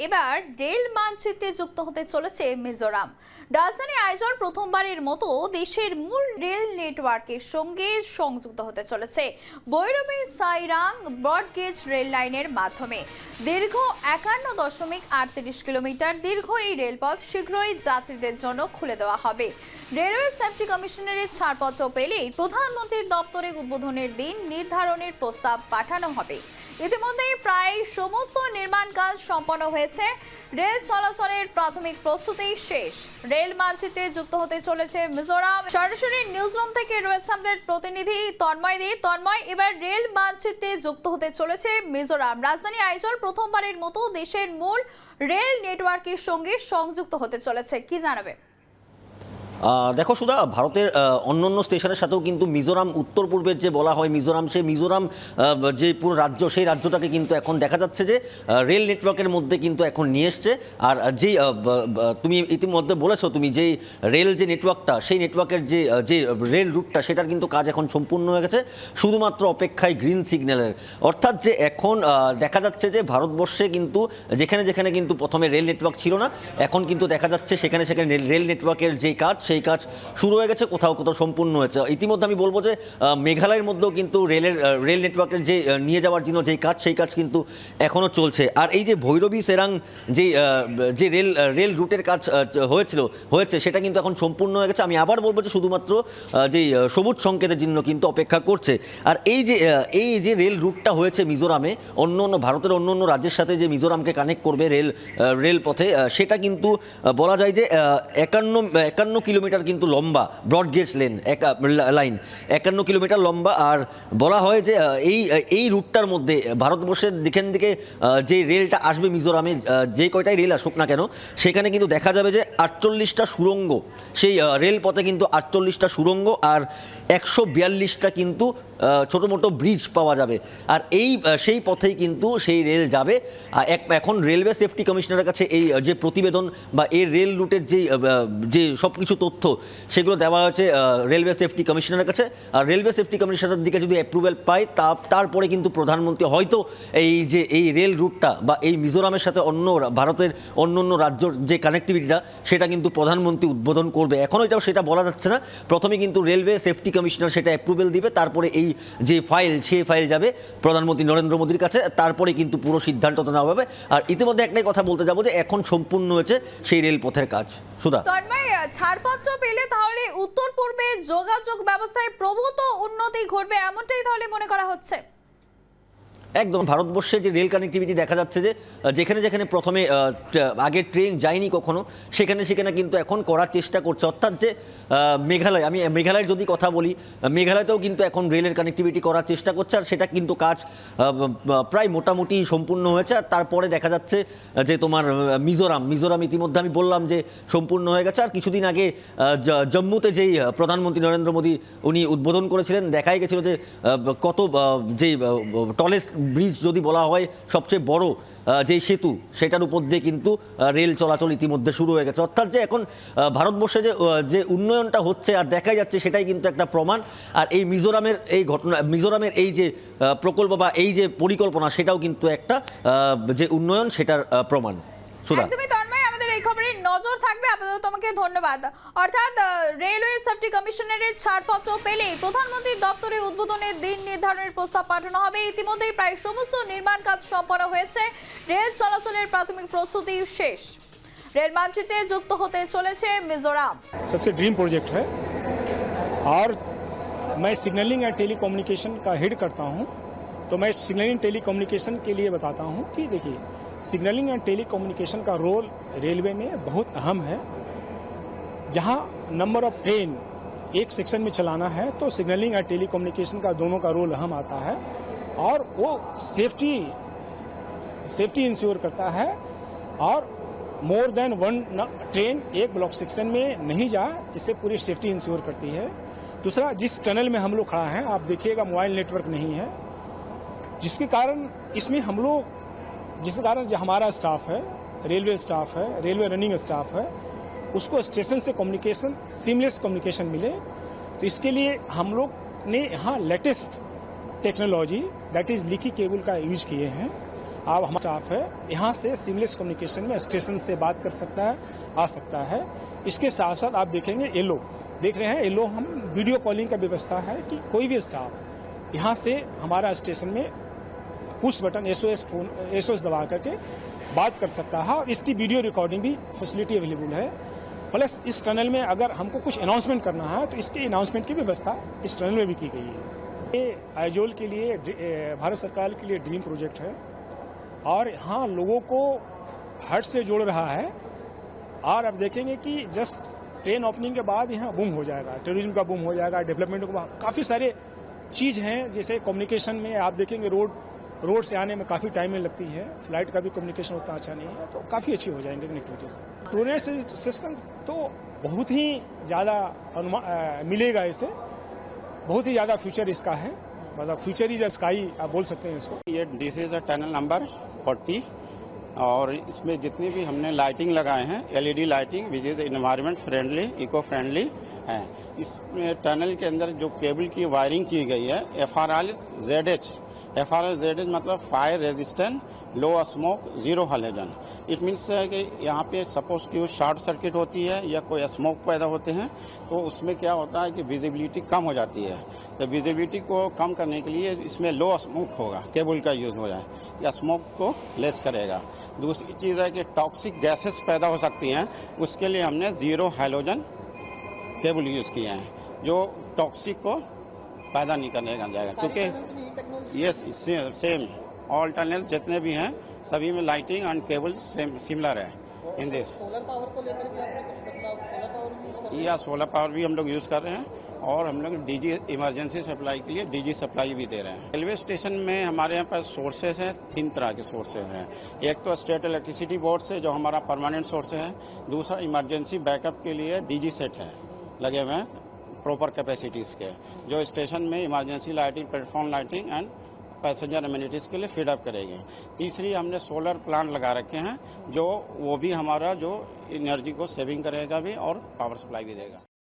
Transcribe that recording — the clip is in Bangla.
এবার রেল মানচিত্রে যুক্ত হতে চলেছে মিজোরাম। রাজধানী আইজল প্রথমবারের মতো দেশের মূল রেল নেটওয়ার্কের সঙ্গে সংযুক্ত হতে চলেছে ভৈরবী সাইরাং ব্রডগেজ রেল লাইনের মাধ্যমে। দীর্ঘ 51.38 কিলোমিটার দীর্ঘ এই রেলপথ শীঘ্রই যাত্রীদের জন্য খুলে দেওয়া হবে। রেলওয়ে সেফটি কমিশনারের ছাড়পত্র পেলেই প্রধানমন্ত্রীর দপ্তরে উদ্বোধনের দিন নির্ধারণের প্রস্তাব পাঠানো হবে। ইতিমধ্যেই প্রায় সমস্ত নির্মাণ কাজ সম্পন্ন হয়েছে। রেল চলাচলের প্রাথমিক প্রস্তুতি শেষ। রেল মানচিত্রে যুক্ত হতে চলেছে মিজোরাম। সরাসরি নিউজরুম থেকে রয়েছে আমাদের প্রতিনিধি তন্ময় দে। তন্ময়, এবার রেল মানচিত্রে যুক্ত হতে চলেছে মিজোরাম। রাজধানী আইজল প্রথমবারের মতো দেশের মূল রেল নেটওয়ার্কের সঙ্গে সংযুক্ত হতে চলেছে, কি জানাবে? দেখো সুধা, ভারতের অন্যান্য স্টেশনের সাথেও কিন্তু মিজোরাম উত্তর পূর্বের যে বলা হয় মিজোরাম, সেই মিজোরাম যে পুরো রাজ্য, সেই রাজ্যটাকে কিন্তু এখন দেখা যাচ্ছে যে রেল নেটওয়ার্কের মধ্যে কিন্তু এখন নিয়ে এসছে। আর যেই তুমি ইতিমধ্যে বলেছো, তুমি যেই রেল যে নেটওয়ার্কটা, সেই নেটওয়ার্কের যে রেল রুটটা, সেটার কিন্তু কাজ এখন সম্পূর্ণ হয়ে গেছে, শুধুমাত্র অপেক্ষায় গ্রিন সিগন্যালের। অর্থাৎ যে এখন দেখা যাচ্ছে যে ভারতবর্ষে কিন্তু যেখানে যেখানে কিন্তু প্রথমে রেল নেটওয়ার্ক ছিল না, এখন কিন্তু দেখা যাচ্ছে সেখানে সেখানে রেল নেটওয়ার্কের যেই কাজ, সেই কাজ শুরু হয়ে গেছে, কোথাও কোথাও সম্পূর্ণ হয়েছে। ইতিমধ্যে আমি বলবো যে মেঘালয়ের মধ্যেও কিন্তু রেল নেটওয়ার্কের যে নিয়ে যাওয়ার জন্য যেই কাজ, সেই কাজ কিন্তু এখনও চলছে। আর এই যে ভৈরবী সেরাং যে রেল রুটের কাজ হয়েছে, সেটা কিন্তু এখন সম্পূর্ণ হয়ে গেছে। আমি আবার বলবো যে শুধুমাত্র যেই সবুজ সংকেতের জন্য কিন্তু অপেক্ষা করছে। আর এই যে রেল রুটটা হয়েছে মিজোরামে, ভারতের অন্য রাজ্যের সাথে যে মিজোরামকে কানেক্ট করবে রেল পথে, সেটা কিন্তু বলা যায় যে 51 কিলোমিটার কিন্তু লম্বা ব্রডগেজ লাইন, 51 কিলোমিটার লম্বা। আর বলা হয় যে এই রুটটার মধ্যে ভারতবর্ষের দিকের দিকে যে রেলটা আসবে মিজোরামে, যে কয়টাই রেল আসুক না কেন, সেখানে কিন্তু দেখা যাবে যে 48টা সুড়ঙ্গ, সেই রেলপথে কিন্তু 48টা সুড়ঙ্গ আর 142টা কিন্তু ছোটো মোটো ব্রিজ পাওয়া যাবে। আর সেই পথেই কিন্তু সেই রেল যাবে। এখন রেলওয়ে সেফটি কমিশনারের কাছে এই যে প্রতিবেদন বা এই রেল রুটের যে সব কিছু তথ্য, সেগুলো দেওয়া হয়েছে রেলওয়ে সেফটি কমিশনারের কাছে। আর রেলওয়ে সেফটি কমিশনারের দিকে যদি অ্যাপ্রুভেল পায়, তারপরে কিন্তু প্রধানমন্ত্রী হয়তো এই রেল রুটটা বা এই মিজোরামের সাথে ভারতের অন্য রাজ্যর যে কানেক্টিভিটিটা, সেটা কিন্তু প্রধানমন্ত্রী উদ্বোধন করবে। এখনও সেটা বলা যাচ্ছে না। প্রথমে কিন্তু রেলওয়ে সেফটি কমিশনার সেটা অ্যাপ্রুভেল দিবে, তারপরে সেই ফাইল যাবে প্রধানমন্ত্রী নরেন্দ্র মোদীর কাছে, তারপরে কিন্তু পুরো সিদ্ধান্ত নেওয়া হবে। আর ইতিমধ্যে একটাই কথা বলতে যাবো যে এখন সম্পূর্ণ হয়েছে সেই রেলপথের কাজ। সুধা, ছাড়পত্র পেলে তাহলে উত্তর পূর্বে যোগাযোগ ব্যবস্থায় প্রভূত উন্নতি ঘটবে, এমনটাই তাহলে মনে করা হচ্ছে। একদম, ভারতবর্ষে যে রেল কানেক্টিভিটি দেখা যাচ্ছে যে যেখানে যেখানে প্রথমে আগে ট্রেন যায়নি কখনো, সেখানে কিন্তু এখন করার চেষ্টা করছে। অর্থাৎ যে আমি মেঘালয়ের যদি কথা বলি, মেঘালয়তেও কিন্তু এখন রেলের কানেক্টিভিটি করার চেষ্টা করছে। আর সেটা কিন্তু কাজ প্রায় মোটামুটি সম্পূর্ণ হয়েছে। আর তারপরে দেখা যাচ্ছে যে তোমার মিজোরাম ইতিমধ্যে আমি বললাম যে সম্পূর্ণ হয়ে গেছে। আর কিছুদিন আগে জম্মুতে যেই প্রধানমন্ত্রী নরেন্দ্র মোদী উনি উদ্বোধন করেছিলেন, দেখাই গেছিল যে কত যেই টলেস্ট ব্রিজ যদি বলা হয়, সবচেয়ে বড় যে সেতু, সেটার উপর দিয়ে কিন্তু রেল চলাচল ইতিমধ্যে শুরু হয়ে গেছে। অর্থাৎ যে এখন ভারতবর্ষে যে উন্নয়নটা হচ্ছে আর দেখা যাচ্ছে, সেটাই কিন্তু একটা প্রমাণ। আর এই মিজোরামের এই যে প্রকল্প বা এই যে পরিকল্পনা, সেটাও কিন্তু একটা যে উন্নয়ন, সেটার প্রমাণ। একদমই তন্ময়, আমাদের এই খবরে নজর থাকবে। আপাতত তোমাকে ধন্যবাদ। অর্থাৎ রেলওয়ে সেফটি কমিশনারের ছাড়পত্র পেলে প্রধানমন্ত্রীর দপ্তরে উদ্বোধনের দিন নির্ধারণের প্রস্তাব পাঠানো হবে। ইতিমধ্যেই প্রায় সমস্ত নির্মাণ কাজ সম্পন্ন হয়েছে। রেল চলাচলের প্রাথমিক প্রস্তুতি শেষ। রেল মানচিত্রে যুক্ত হতে চলেছে মিজোরাম। सबसे ड्रीम प्रोजेक्ट है और मैं सिग्नलिंग एंड टेलीकम्युनिकेशन का हेड करता हूं, तो मैं सिग्नलिंग टेलीकम्युनिकेशन के लिए बताता हूं कि देखिए, सिग्नलिंग एंड टेलीकम्युनिकेशन का रोल रेलवे में बहुत अहम है। जहां नंबर ऑफ ट्रेन एक सेक्शन में चलाना है, तो सिग्नलिंग एंड टेलीकम्युनिकेशन का दोनों का रोल अहम आता है। और वो सेफ्टी इंश्योर करता है। और मोर देन वन ट्रेन एक ब्लॉक सेक्शन में नहीं जाए, इससे पूरी सेफ्टी इंश्योर करती है। दूसरा, जिस टनल में हम लोग खड़ा हैं, आप देखिएगा मोबाइल नेटवर्क नहीं है, जिसके कारण जो हमारा स्टाफ है, रेलवे स्टाफ है, रेलवे रनिंग स्टाफ है, उसको स्टेशन से कम्युनिकेशन, सीमलेस कम्युनिकेशन मिले। तो इसके लिए हम लोग ने यहाँ latest technology that is leaky cable का यूज किए हैं। आप हमारा स्टाफ है यहाँ से सीमलेस कम्युनिकेशन में स्टेशन से बात कर सकता है, आ सकता है। इसके साथ साथ आप देखेंगे येलो देख रहे हैं, येलो हम वीडियो कॉलिंग का व्यवस्था है कि कोई भी स्टाफ यहाँ से हमारा स्टेशन में पुश बटन एसओएस दबा करके बात कर सकता है और इसकी वीडियो रिकॉर्डिंग भी फैसिलिटी अवेलेबल है। प्लस इस टनल में अगर हमको कुछ अनाउंसमेंट करना है तो इसके अनाउंसमेंट की व्यवस्था इस टनल में भी की गई है। ये आइजोल के लिए भारत सरकार के लिए ड्रीम प्रोजेक्ट है और यहाँ लोगों को हट से जोड़ रहा है। और अब देखेंगे कि जस्ट ट्रेन ओपनिंग के बाद यहाँ बूम हो जाएगा, टूरिज्म का बूम हो जाएगा, डेवलपमेंट का काफ़ी सारे चीज़ हैं। जैसे कम्युनिकेशन में आप देखेंगे रोड से आने में काफ़ी टाइम लगती है, फ्लाइट का भी कम्युनिकेशन उतना अच्छा नहीं है, तो काफ़ी अच्छी हो जाएंगे कनेक्टिविटी से। टूरिस्ट सिस्टम तो बहुत ही ज़्यादा मिलेगा, इसे बहुत ही ज़्यादा फ्यूचर इसका है, मतलब फ्यूचर इज स्काई आप बोल सकते हैं इसको। ये दिस इज टनल नंबर 40 और इसमें जितनी भी हमने लाइटिंग लगाए हैं LED lighting which is environment friendly, eco friendly है। इसमें टनल के अंदर जो केबल की वायरिंग की गई है FRL-ZH मतलब fire resistant, low smoke, zero halogen. It means है कि यहाँ पे सपोज कि शॉर्ट सर्किट होती है या कोई स्मोक पैदा होते हैं तो उसमें क्या होता है कि विजिबिलिटी कम हो जाती है। तो विजिबिलिटी को कम करने के लिए इसमें लो स्मोक होगा, केबल का यूज हो जाए या स्मोक को लेस करेगा। दूसरी चीज़ है कि टॉक्सिक गैसेस पैदा हो सकती हैं, उसके लिए हमने जीरो हैलोजन केबल यूज किए हैं जो टॉक्सिक को पैदा नहीं करने का जाएगा। क्योंकि ये सेम ऑल टनल जितने भी हैं सभी में lighting and cable same similar है इन दिस। सोलर पावर को लेकर के आपने कुछ बदलाव, सोलर पावर भी यूज कर रहे हैं? या सोलर पावर भी हम लोग यूज कर रहे हैं और हम लोग डीजी इमरजेंसी सप्लाई के लिए डीजी सप्लाई भी दे रहे हैं। रेलवे स्टेशन में हमारे यहाँ पास सोर्सेज हैं, 3 तरह के सोर्सेज हैं। एक तो स्टेट इलेक्ट्रिसिटी बोर्ड से जो हमारा परमानेंट सोर्स है, दूसरा इमरजेंसी बैकअप के लिए डीजी सेट है लगे हुए हैं प्रॉपर कैपेसिटीज के, जो स्टेशन में emergency lighting, platform lighting and passenger amenities के लिए फीडअप करेगी। तीसरी हमने सोलर प्लांट लगा रखे हैं जो वो भी हमारा जो एनर्जी को सेविंग करेगा भी और पावर सप्लाई भी देगा।